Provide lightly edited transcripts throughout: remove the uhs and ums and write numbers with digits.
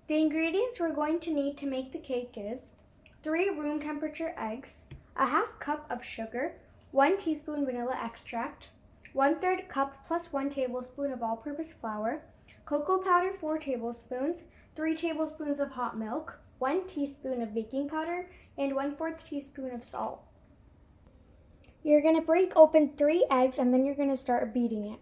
The ingredients we're going to need to make the cake is 3 room temperature eggs, a half cup of sugar, 1 teaspoon vanilla extract, 1/3 cup plus 1 tablespoon of all-purpose flour, cocoa powder 4 tablespoons, 3 tablespoons of hot milk, 1 teaspoon of baking powder, and 1/4 teaspoon of salt. You're going to break open 3 eggs and then you're going to start beating it.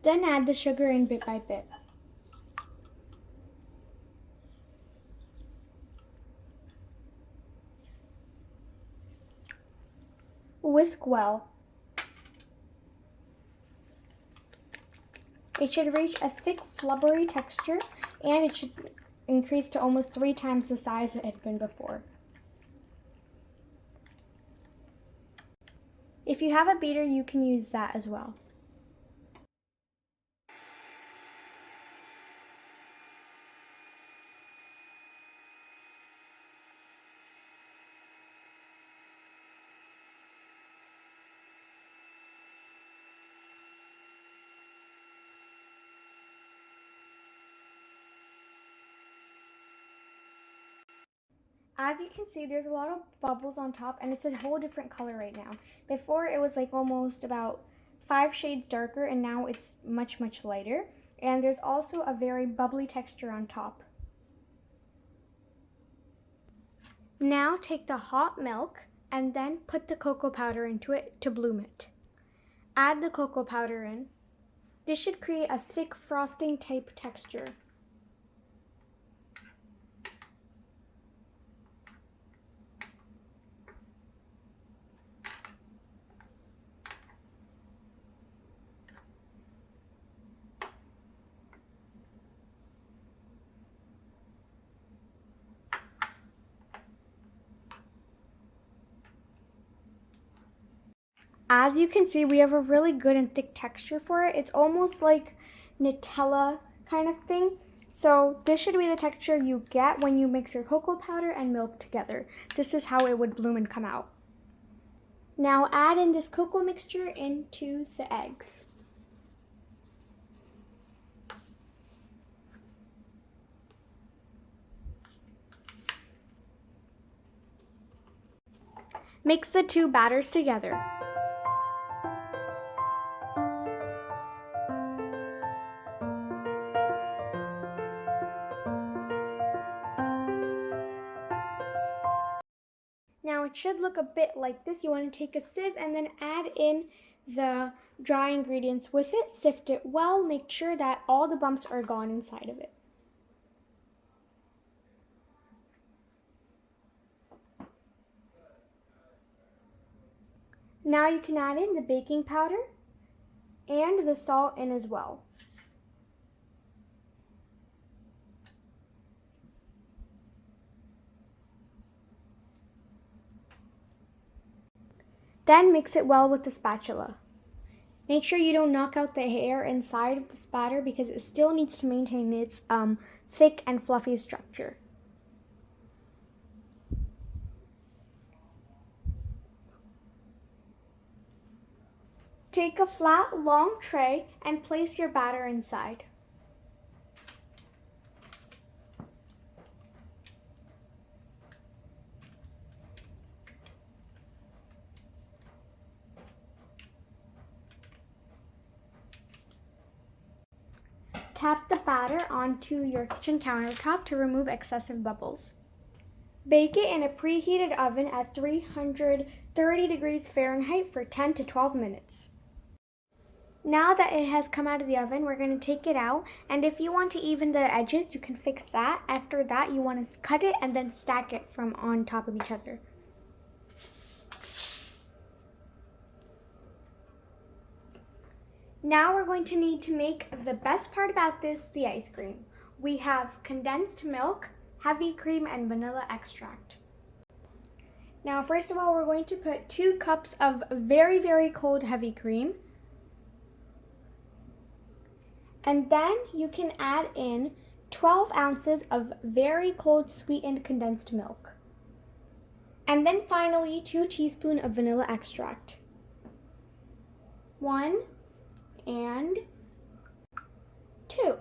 Then add the sugar in bit by bit. Whisk well. It should reach a thick, flubbery texture, and it should increase to almost 3 times the size it had been before. If you have a beater, you can use that as well. As you can see, there's a lot of bubbles on top, and it's a whole different color right now. Before, it was like almost about 5 shades darker, and now it's much, much lighter. And there's also a very bubbly texture on top. Now take the hot milk and then put the cocoa powder into it to bloom it. Add the cocoa powder in. This should create a thick frosting type texture. As you can see, we have a really good and thick texture for it. It's almost like Nutella kind of thing. So this should be the texture you get when you mix your cocoa powder and milk together. This is how it would bloom and come out. Now add in this cocoa mixture into the eggs. Mix the 2 batters together. Now it should look a bit like this. You want to take a sieve and then add in the dry ingredients with it. Sift it well. Make sure that all the bumps are gone inside of it. Now you can add in the baking powder and the salt in as well. Then mix it well with the spatula. Make sure you don't knock out the hair inside of the spatter because it still needs to maintain its thick and fluffy structure. Take a flat, long tray and place your batter inside. Tap the batter onto your kitchen countertop to remove excessive bubbles. Bake it in a preheated oven at 330 degrees Fahrenheit for 10 to 12 minutes. Now that it has come out of the oven, we're going to take it out, and if you want to even the edges, you can fix that. After that, you want to cut it and then stack it from on top of each other. Now we're going to need to make the best part about this, the ice cream. We have condensed milk, heavy cream, and vanilla extract. Now, first of all, we're going to put 2 cups of very, very cold heavy cream, And then you can add in 12 ounces of very cold sweetened condensed milk. And then finally 2 teaspoons of vanilla extract. 1 and 2.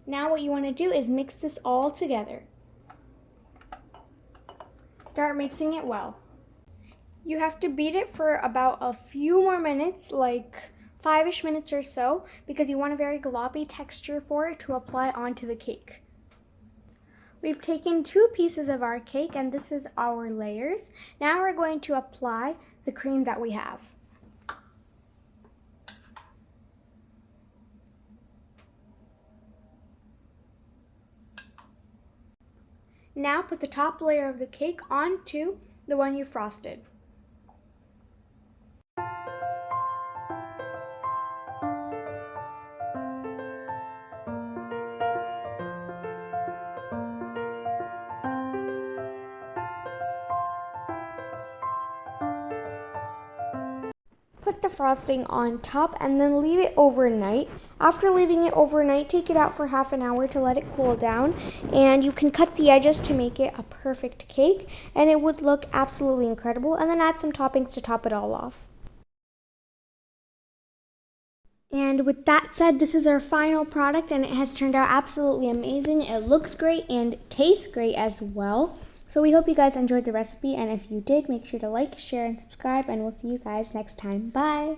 Now what you want to do is mix this all together. Start mixing it well. You have to beat it for about a few more minutes, like 5-ish minutes or so, because you want a very gloppy texture for it to apply onto the cake. We've taken 2 pieces of our cake, and this is our layers. Now we're going to apply the cream that we have. Now put the top layer of the cake onto the one you frosted. Put the frosting on top and then leave it overnight. After leaving it overnight, take it out for half an hour to let it cool down, and you can cut the edges to make it a perfect cake, and it would look absolutely incredible, and then add some toppings to top it all off. And with that said, this is our final product, and it has turned out absolutely amazing. It looks great and tastes great as well. So we hope you guys enjoyed the recipe, and if you did, make sure to like, share, and subscribe, and we'll see you guys next time. Bye!